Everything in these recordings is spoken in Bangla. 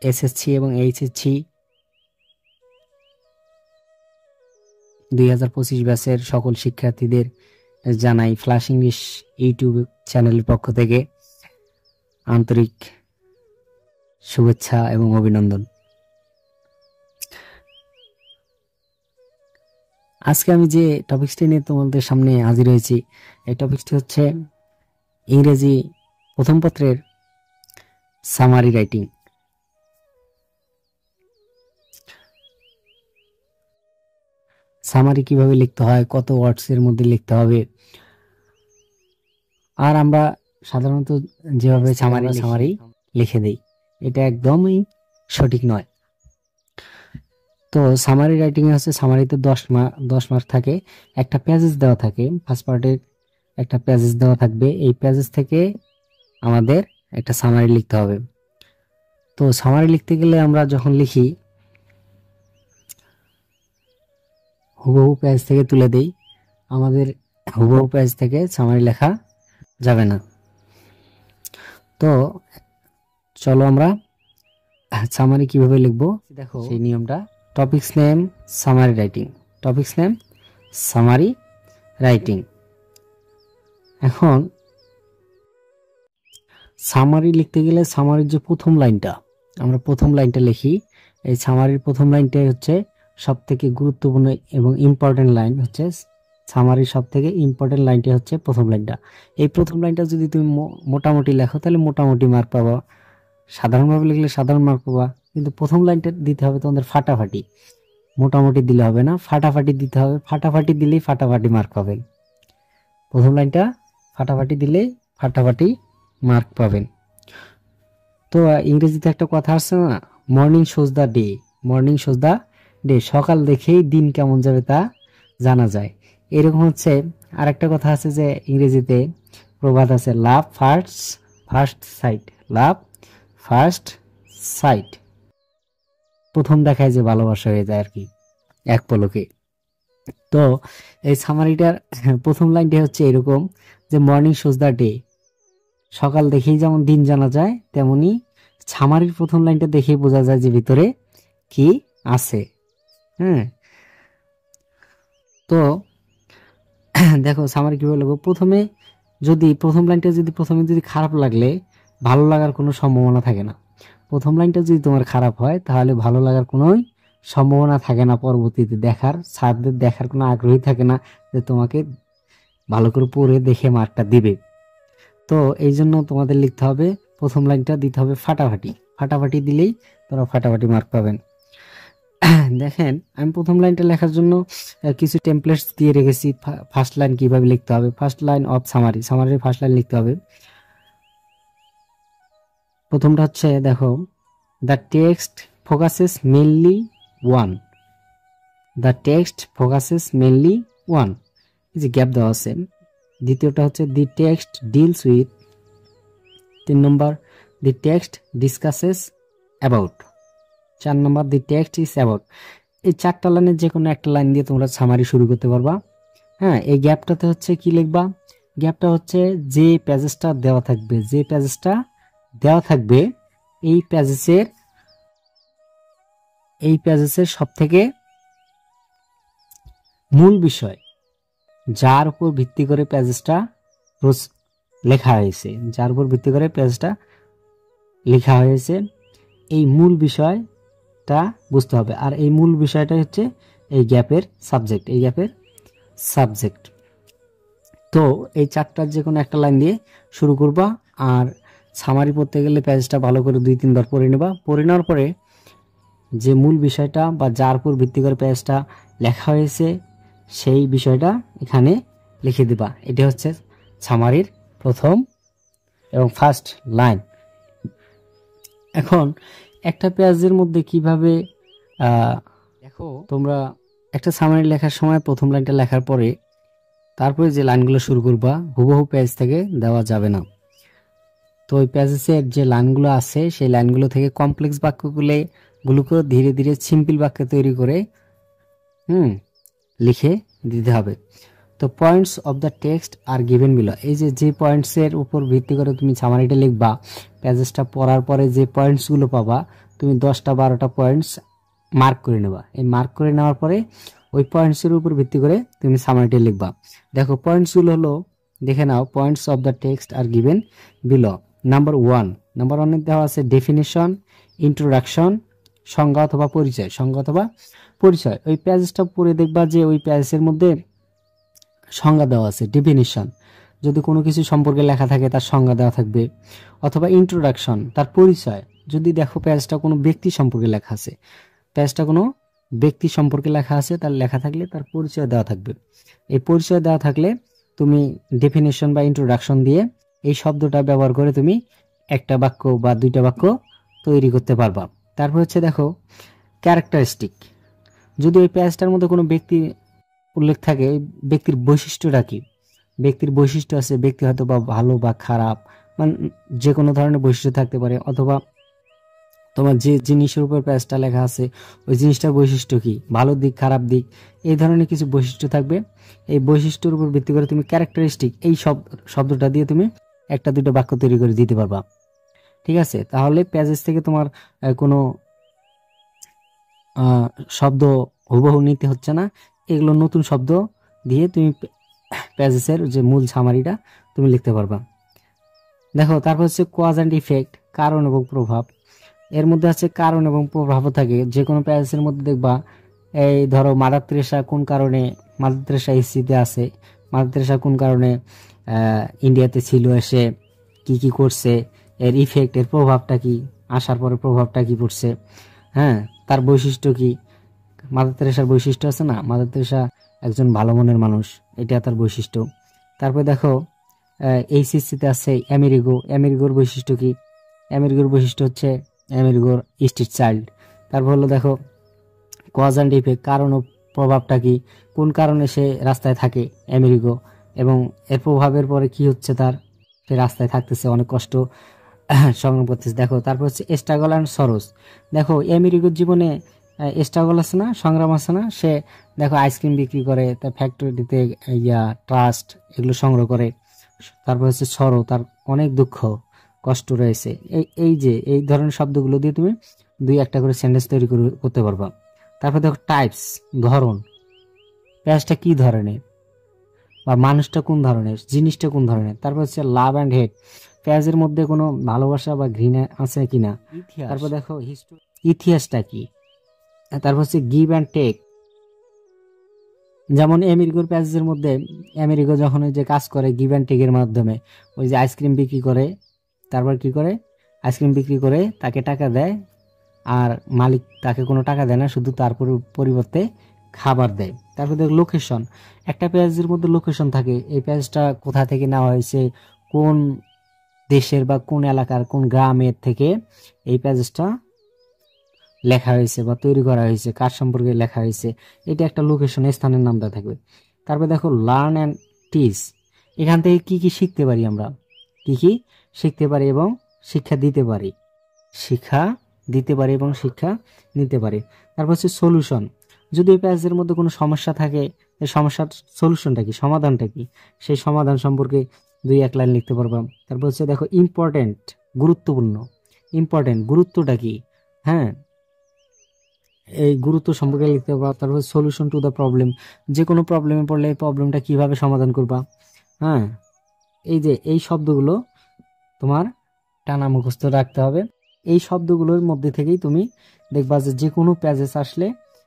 এসএসসি এবং এইচএসসি 2025 ব্যাচের সকল শিক্ষার্থীদের জানাই ফ্ল্যাশ ইংলিশ ইউটিউব চ্যানেলের পক্ষ থেকে আন্তরিক শুভেচ্ছা এবং অভিনন্দন। আজকে আমি যে টপিকসটি নিয়ে তোমাদের সামনে হাজির হয়েছি, এই টপিকসটি হচ্ছে ইংরেজি প্রথম পত্রের সামারি রাইটিং। সামারি কিভাবে লিখতে হয়, কত ওয়ার্ডস এর মধ্যে লিখতে হবে, আর আমরা সাধারণত যেভাবে সামারি লিখে দেই এটা একদমই সঠিক নয়। তো সামারি রাইটিং এ হচ্ছে সামারিতে 10 মার্ক থাকে, একটা পেজেস দেওয়া থাকে, ফার্স্ট পার্টের একটা পেজেস দেওয়া থাকবে, এই পেজেস থেকে আমাদের একটা সামারি লিখতে হবে। তো সামারি লিখতে গেলে আমরা যখন লিখি হুবহু পেজ থেকে তুলে দেই, আমাদের হুবহু পেজ থেকে সামারি লেখা যাবে না। তো চলো আমরা সামারি কিভাবে লিখবো দেখো সেই নিয়মটা। Topics name summary writing, topics name summary writing. এখন সামারি লিখতে গেলে সামারির যে প্রথম লাইনটা, আমরা প্রথম লাইনটা লিখি। এই সামারির প্রথম লাইনটাই হচ্ছে সব থেকে গুরুত্বপূর্ণ এবং ইম্পর্টেন্ট লাইন, হচ্ছে সামারির সব থেকে ইম্পর্টেন্ট লাইনটি হচ্ছে প্রথম লাইনটা। এই প্রথম লাইনটা যদি তুমি মোটামুটি লেখো তাহলে মোটামুটি মার্ক পাবা, সাধারণভাবে লিখলে সাধারণ মার্ক পাবা, কিন্তু প্রথম লাইনটা দিতে হবে তোমাদের ফাটাফাটি। মোটামুটি দিলে হবে না, ফাটাফাটি দিতে হবে, ফাটাফাটি দিলেই ফাটাফাটি মার্ক পাবেন। প্রথম লাইনটা ফাটাফাটি দিলেই ফাটাফাটি মার্ক পাবেন। তো ইংরেজিতে একটা কথা আছে না, morning shows the day, morning shows the day, সকাল দেখেই দিন কেমন যাবে তা জানা যায়। এরকম হচ্ছে আর একটা কথা আছে যে ইংরেজিতে প্রবাদ আছে, লাভ ফার্স্ট সাইট, লাভ ফার্স্ট সাইট, প্রথম দেখায় যে ভালোবাসা হয়ে যায় আর কি এক পলকে। তো এই সামারিটার প্রথম লাইনটা হচ্ছে এরকম যে মর্নিং শোজ দ্য ডে, সকাল দেখেই যেমন দিন জানা যায়, তেমনি সামারির প্রথম লাইনটা দেখেই বোঝা যায় যে ভিতরে কি আছে। হ্যাঁ, তো দেখো সামারি কিভাবে লিখবো। প্রথমে যদি প্রথম লাইনটা যদি খারাপ লাগলে ভালো লাগার কোনো সম্ভাবনা থাকে না। প্রথম লাইনটা যদি তোমার খারাপ হয় তাহলে ভালো লাগার কোনো সম্ভাবনা থাকে না, পরবর্তীতে স্যারদের দেখার কোনো আগ্রহী থাকে না যে তোমাকে ভালো করে পড়ে দেখে মার্কটা দিবে। তো এই জন্য তোমাদের লিখতে হবে প্রথম লাইনটা দিতে হবে ফাটাফাটি, ফাটাফাটি দিলেই তোমরা ফাটাফাটি মার্ক পাবেন। দেখেন আমি প্রথম লাইনটা লেখার জন্য কিছু টেমপ্লেটস দিয়ে রেখেছি। ফার্স্ট লাইন কিভাবে লিখতে হবে, ফার্স্ট লাইন অফ সামারি, সামারির ফার্স্ট লাইন লিখতে হবে। প্রথমটা হচ্ছে দেখো, the text focuses mainly one, the text focuses mainly one, এই যে গ্যাপ দেওয়া আছে। দ্বিতীয়টা হচ্ছে দি টেক্সট ডিলস উইথ, 3 নম্বর দি টেক্সট ডিসকাসেস অ্যাবাউট, 4 নম্বর দি টেক্সট ইজ অ্যাবাউট। এই 4টা লাইনের যে কোনো একটা লাইন দিয়ে তোমরা সামারি শুরু করতে পারবা। হ্যাঁ, এই গ্যাপটাতে হচ্ছে কি লিখবা, গ্যাপটা হচ্ছে যে প্যাজেসটা দেওয়া থাকবে, যে প্যাজেসটা দেওয়া থাকবে এই প্যাজেসের সব থেকে মূল বিষয়, যার উপর ভিত্তি করে প্যাজেসটা লেখা হয়েছে, যার উপর ভিত্তি করে প্যাজেসটা লেখা হয়েছে, এই মূল বিষয়টা বুঝতে হবে। আর এই মূল বিষয়টা হচ্ছে এই গ্যাপের সাবজেক্ট, এই গ্যাপের সাবজেক্ট। তো এই 4টার যে কোনো একটা লাইন দিয়ে শুরু করবা। আর সামারি পড়তে গেলে পেজটা ভালো করে 2-3 বার পড়ে নেবা। পড়ে নেওয়ার পরে যে মূল বিষয়টা বা যার উপর ভিত্তি করে পেজটা লেখা হয়েছে সেই বিষয়টা এখানে লিখে দিবা। এটা হচ্ছে সামারির প্রথম এবং ফার্স্ট লাইন। এখন একটা পেজের মধ্যে কিভাবে দেখো, তোমরা একটা সামারি লেখার সময় প্রথম লাইনটা লেখার পরে তারপরে যে লাইনগুলো শুরু করবা হুবহু পেজ থেকে দেওয়া যাবে না। তো ওই পেজের যে লাইনগুলো আছে সেই লাইনগুলো থেকে কমপ্লেক্স বাক্যগুলোকে ধীরে ধীরে সিম্পল বাক্য তৈরি করে লিখে দিতে হবে। তো points of the text are given below, এই যে পয়েন্টসের উপর ভিত্তি করে তুমি সামারিটা লিখবা, প্যাসেজটা পড়ার পরে যে পয়েন্টসগুলো পাবা তুমি 10টা 12টা পয়েন্টস মার্ক করে নেবা। এই মার্ক করে নেওয়ার পরে ওই পয়েন্টসের উপর ভিত্তি করে তুমি সামারিটা লিখবা। দেখো পয়েন্টসগুলো হলো, দেখে নাও, points of the text are given below. Number 1 দেওয়া আছে ডেফিনিশন, ইন্ট্রোডাকশন, সংজ্ঞা অথবা পরিচয়, সংজ্ঞা অথবা পরিচয়। ওই প্যাসেজটা পড়ে দেখবা যে ওই প্যাসেজের মধ্যে সংজ্ঞা দেওয়া আছে, ডেফিনিশন যদি কোনো কিছু সম্পর্কে লেখা থাকে তার সংজ্ঞা দেওয়া থাকবে, অথবা ইন্ট্রোডাকশন তার পরিচয়। যদি দেখো প্যাসেজটা কোনো ব্যক্তি সম্পর্কে লেখা আছে, প্যাসেজটা কোনো ব্যক্তি সম্পর্কে লেখা আছে, তার লেখা থাকলে তার পরিচয় দেওয়া থাকবে। এই পরিচয় দেওয়া থাকলে তুমি ডেফিনিশন বা ইন্ট্রোডাকশন দিয়ে এই শব্দটা ব্যবহার করে তুমি একটা বাক্য বা দুইটা বাক্য তৈরি করতে পারবা। তারপর হচ্ছে দেখো ক্যারেক্টারিস্টিক, যদি ওই প্যাসেজটার মধ্যে কোনো ব্যক্তি উল্লেখ থাকে, ব্যক্তির বৈশিষ্ট্যটা কি, ব্যক্তির বৈশিষ্ট্য আছে, ব্যক্তি হয়তো বা ভালো বা খারাপ, মানে যে কোনো ধরনের বৈশিষ্ট্য থাকতে পারে, অথবা তোমার যে জিনিসের উপর প্যাসেজটা লেখা আছে ওই জিনিসটার বৈশিষ্ট্য কি, ভালো দিক খারাপ দিক, এই ধরনের কিছু বৈশিষ্ট্য থাকবে। এই বৈশিষ্ট্যের উপর ভিত্তি করে তুমি ক্যারেক্টারিস্টিক এই শব্দটা দিয়ে তুমি একটা দুটো বাক্য তৈরি করে দিতে পারবা। ঠিক আছে, তাহলে প্যাসেজ থেকে তোমার কোনো শব্দ হুবহু নিতে হচ্ছে না, এগুলো নতুন শব্দ দিয়ে তুমি প্যাসেজের যে মূল সামারিটা তুমি লিখতে পারবা। দেখো তারপর হচ্ছে কজ অ্যান্ড ইফেক্ট, কারণ এবং প্রভাব। এর মধ্যে আছে কারণ এবং প্রভাবও থাকে। যে কোনো প্যাসেজের মধ্যে দেখবা, এই ধরো মাদার তেরেসা কোন কারণে, মাদার তেরেসা ইসিতে আছে, মাদার তেরেসা কোন কারণে ইন্ডিয়াতে ছিল, এসে কি কি করছে, এর ইফেক্ট, এর প্রভাবটা কি, আসার পরে প্রভাবটা কি পড়ছে, হ্যাঁ, তার বৈশিষ্ট্য কি। মাদার তেরেসার বৈশিষ্ট্য আছে না, মাদার তেরেসা একজন ভালো মনের মানুষ, এটা তার বৈশিষ্ট্য। তারপর দেখো এইচএসসিতে আছে আমেরিগো, আমেরিগোর বৈশিষ্ট্য কি, আমেরিগোর বৈশিষ্ট্য হচ্ছে আমেরিগোর স্ট্রিট চাইল্ড। তারপর হলো দেখো কজ অ্যান্ড ইফেক্ট, কারণ ও প্রভাবটা কি, কোন কারণে সে রাস্তায় থাকে আমেরিগো, এবং এর প্রভাবের পরে কি হচ্ছে, তার সে রাস্তায় থাকতেছে, অনেক কষ্ট সংগ্রাম করতেছে। দেখো তারপর হচ্ছে স্ট্রাগল অ্যান্ড সরোস। দেখো আমেরিগোর জীবনে স্ট্রাগল আছে না, সংগ্রাম আছে না, সে দেখো আইসক্রিম বিক্রি করে, তার ফ্যাক্টরিতে ট্রাস্ট এগুলো সংগ্রহ করে। তারপর হচ্ছে সরো, তার অনেক দুঃখ কষ্ট রয়েছে। এই ধরনের শব্দগুলো দিয়ে তুমি দুই একটা করে সেন্টেন্স তৈরি করতে পারবা। তারপর দেখো টাইপস, ধরন, প্যাসটা কি ধরনের বা মানুষটা কোন ধরনের, জিনিসটা কোন ধরনের। তারপর হচ্ছে লাভ অ্যান্ড হেট, প্যাজের মধ্যে কোনো ভালোবাসা বা ঘৃণা আছে কিনা। তারপর দেখো ইতিহাসটা কি। তারপর হচ্ছে গিভ অ্যান্ড টেক, যেমন আমেরিকার প্যাসেজের মধ্যে আমেরিকা যখন ওই যে কাজ করে গিভ অ্যান্ড টেকের মাধ্যমে, ওই যে আইসক্রিম বিক্রি করে, তারপর কি করে, আইসক্রিম বিক্রি করে তাকে টাকা দেয়, আর মালিক তাকে কোনো টাকা দেয় না, শুধু তার পরিবর্তে খাবার দেয়। তারপর দেখো লোকেশন, একটা পেজের মধ্যে লোকেশন থাকে, এই পেজটা কোথা থেকে নেওয়া হয়েছে, কোন দেশের বা কোন এলাকার কোন গ্রামের থেকে এই পেজটা লেখা হয়েছে বা তৈরি করা হয়েছে, কার সম্পর্কে লেখা হয়েছে, এটা একটা লোকেশন, স্থানের নাম দেওয়া থাকবে। তারপর দেখো লার্ন অ্যান্ড টিচ, এখান থেকে কি কি শিখতে পারি আমরা, কি কি শিখতে পারি এবং শিক্ষা দিতে পারি, শিক্ষা দিতে পারি এবং শিক্ষা নিতে পারি। তারপর হচ্ছে সলিউশন, যদি এই প্যাসেজের মধ্যে কোনো সমস্যা থাকে, এই সমস্যার সলিউশনটা কি, সমাধানটা কি, সেই সমাধান সম্পর্কে দুই এক লাইন লিখতে পারবা। তারপর হচ্ছে দেখো ইম্পর্টেন্ট, গুরুত্বপূর্ণ, ইম্পর্টেন্ট গুরুত্বটা কি, হ্যাঁ, এই গুরুত্ব সম্পর্কে লিখতে পারবা। তারপর সলিউশন টু দ্য প্রবলেম, যে কোনো প্রবলেমে পড়লে এই প্রবলেমটা কিভাবে সমাধান করবা, হ্যাঁ, এই শব্দগুলো তোমার টানা মুখস্থ রাখতে হবে। এই শব্দগুলোর মধ্যে থেকেই তুমি দেখবা যে কোনো প্যাসেজ আসলে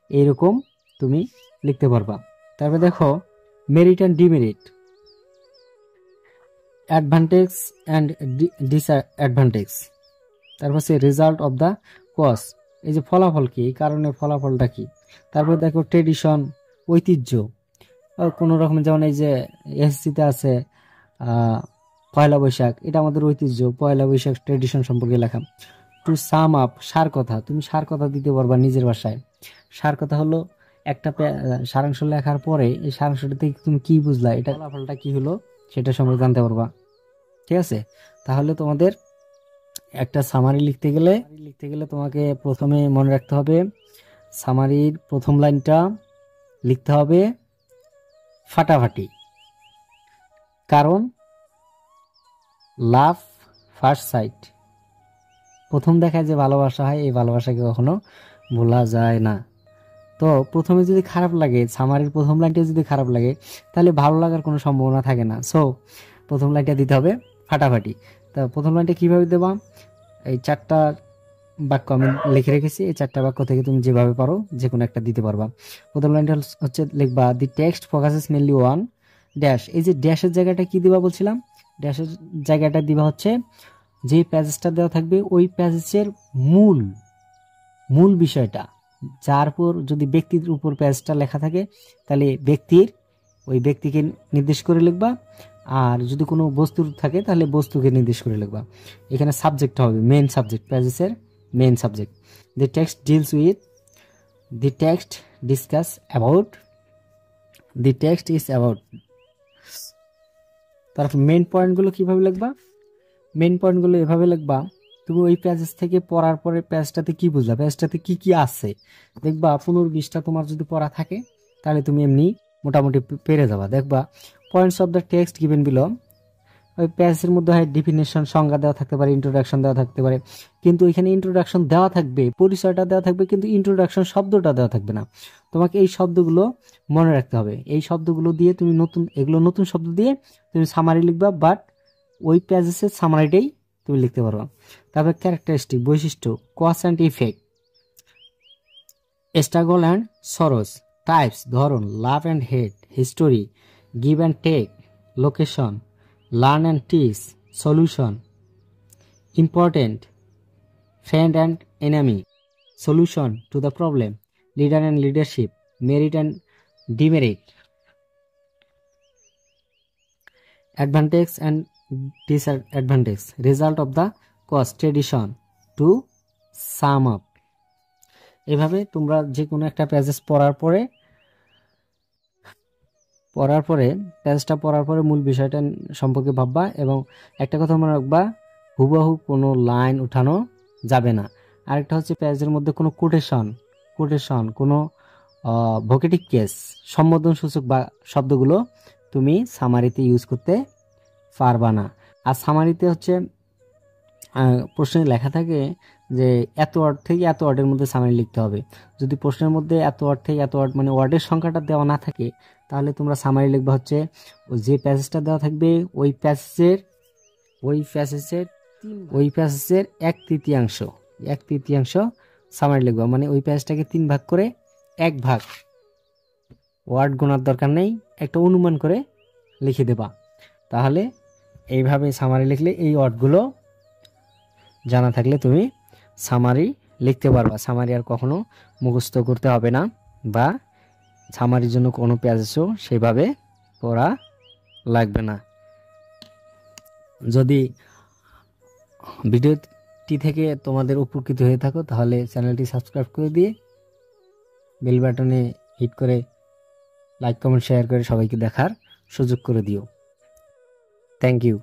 এইরকম তুমি লিখতে পারবা। তারপরে দেখো merit and demerit, advantage and disadvantage. তারপর সে রেজাল্ট অফ দ্য কজ, এই যে ফলাফল কি, এই কারণে ফলাফলটা কি। তারপর দেখো ট্রেডিশন, ঐতিহ্য, কোনো রকম, যেমন এই যে এসসিতে আছে পয়লা বৈশাখ, এটা আমাদের ঐতিহ্য, পয়লা বৈশাখ ট্রেডিশন সম্পর্কে লেখা। টু সাম আপ, সার কথা, তুমি সার কথা দিতে পারবা নিজের ভাষায়। সার কথা হলো একটা সারাংশ লেখার পরে এই সারাংশটা থেকে তুমি কি বুঝলা, এটা ফলাফলটা কি হলো সেটা সম্পর্কে জানতে পারবা। ঠিক আছে, তাহলে তোমাদের একটা সামারি লিখতে গেলে তোমাকে প্রথমে মনে রাখতে হবে সামারির প্রথম লাইনটা লিখতে হবে ফাটাফাটি। কারণ লাভ ফার্স্ট সাইট, প্রথম দেখায় যে ভালোবাসা হয়, এই ভালোবাসাকে কখনো ভোলা যায় না। তো প্রথমে যদি খারাপ লাগে, সামারির প্রথম লাইনটা যদি খারাপ লাগে, তাহলে ভালো লাগার কোনো সম্ভাবনা থাকে না। সো প্রথম লাইনটা দিতে হবে ফাটাফাটি। তা প্রথম লাইনটা কিভাবে দেবা, এই 4টা বাক্য আমি লিখে রেখেছি, এই 4টা বাক্য থেকে তুমি যেভাবে পারো যে কোনো একটা দিতে পারবা। প্রথম লাইনটা হচ্ছে লিখবা, দি text focuses mainly one dash. এই যে ড্যাশের জায়গাটা কি দিবা বলছিলাম, ড্যাশের জায়গাটা দিবা হচ্ছে যে প্যাসেজটা দেওয়া থাকবে ওই প্যাসেজের মূল বিষয়টা, যার উপর যদি ব্যক্তির উপর প্যাসেজটা লেখা থাকে তাহলে ওই ব্যক্তিকে নির্দেশ করে লিখবা, আর যদি কোনো বস্তুর থাকে তাহলে বস্তুকে নির্দেশ করে লিখবা। এখানে সাবজেক্ট হবে মেইন সাবজেক্ট, প্যাসেজের main subject. The text deals with, the text discuss about, the text is about. তারপর মেইন পয়েন্টগুলো কিভাবে লিখবা, মেইন পয়েন্টগুলো এভাবে লিখবা, তুমি ওই প্যাসেজ থেকে পড়ার পরে প্যাসেজটাতে কি বুঝলা, প্যাসেজটাতে কি কি আছে দেখবা। 15-20টা তোমার যদি পড়া থাকে তাহলে তুমি এমনি মোটামুটি পেরে যাবা। দেখবা points of the text given below, ওই প্যাসেজের মধ্যে হয় ডিফিনেশন, সংজ্ঞা দেওয়া থাকতে পারে, ইন্ট্রোডাকশন দেওয়া থাকতে পারে, কিন্তু এখানে ইন্ট্রোডাকশন দেওয়া থাকবে, পরিচয়টা দেওয়া থাকবে, কিন্তু ইন্ট্রোডাকশন শব্দটা দেওয়া থাকবে না। তোমাকে এই শব্দগুলো মনে রাখতে হবে, এই শব্দগুলো দিয়ে তুমি নতুন শব্দ দিয়ে তুমি সামারি লিখবা, বাট ওই প্যাসেজের সামারিটাই তুমি লিখতে পারবা। তারপর ক্যারেক্টারিস্টিক, বৈশিষ্ট্য, cause and effect, struggle and sorrows, types, ধরন, love and hate, history, give and take, location, learn and teach, solution, important, friend and enemy, solution to the problem, leader and leadership, merit and demerit, advantage and disadvantage, result of the cause, tradition, to sum up. এভাবে তোমরা যে কোনো একটা প্যাসেজ পড়ার পরে প্যাসেজটা পড়ার পরে মূল বিষয়টা সম্পর্কে ভাববা, এবং একটা কথা মনে রাখবা, হুবহু কোনো লাইন উঠানো যাবে না। আরেকটা হচ্ছে প্যাসেজের মধ্যে কোনো কোটেশন, কোনো ভোকেটিভ কেস, সম্বোধন সূচক বা শব্দগুলো তুমি সামারিতে ইউজ করতে পারবা না। আর সামারিতে হচ্ছে প্রশ্নে লেখা থাকে যে এত ওয়ার্ড থেকে এত ওয়ার্ডের মধ্যে সামারি লিখতে হবে। যদি প্রশ্নের মধ্যে এত ওয়ার্ড থেকে এত ওয়ার্ড মানে ওয়ার্ডের সংখ্যাটা দেওয়া না থাকে, তাহলে তোমরা সামারি লিখবা হচ্ছে যে প্যাসেজটা দেওয়া থাকবে ওই প্যাসেজের 1/3 সামারি লিখবা। মানে ওই প্যাসেজটাকে 3 ভাগ করে 1 ভাগ, ওয়ার্ড গোনার দরকার নেই, একটা অনুমান করে লিখে দেবা। তাহলে এইভাবে সামারি লিখলে, এই ওয়ার্ডগুলো জানা থাকলে তুমি সামারি লিখতে পারবা। সামারি আর কখনো মুখস্থ করতে হবে না, বা সামারির জন্য কোনো প্যাসেজও সেভাবে পড়া লাগবে না। যদি ভিডিওটি থেকে তোমাদের উপকৃত হয়ে থাকো তাহলে চ্যানেলটি সাবস্ক্রাইব করে দিয়ে বেল বাটনে হিট করে লাইক কমেন্ট শেয়ার করে সবাইকে দেখার সুযোগ করে দিও। Thank you.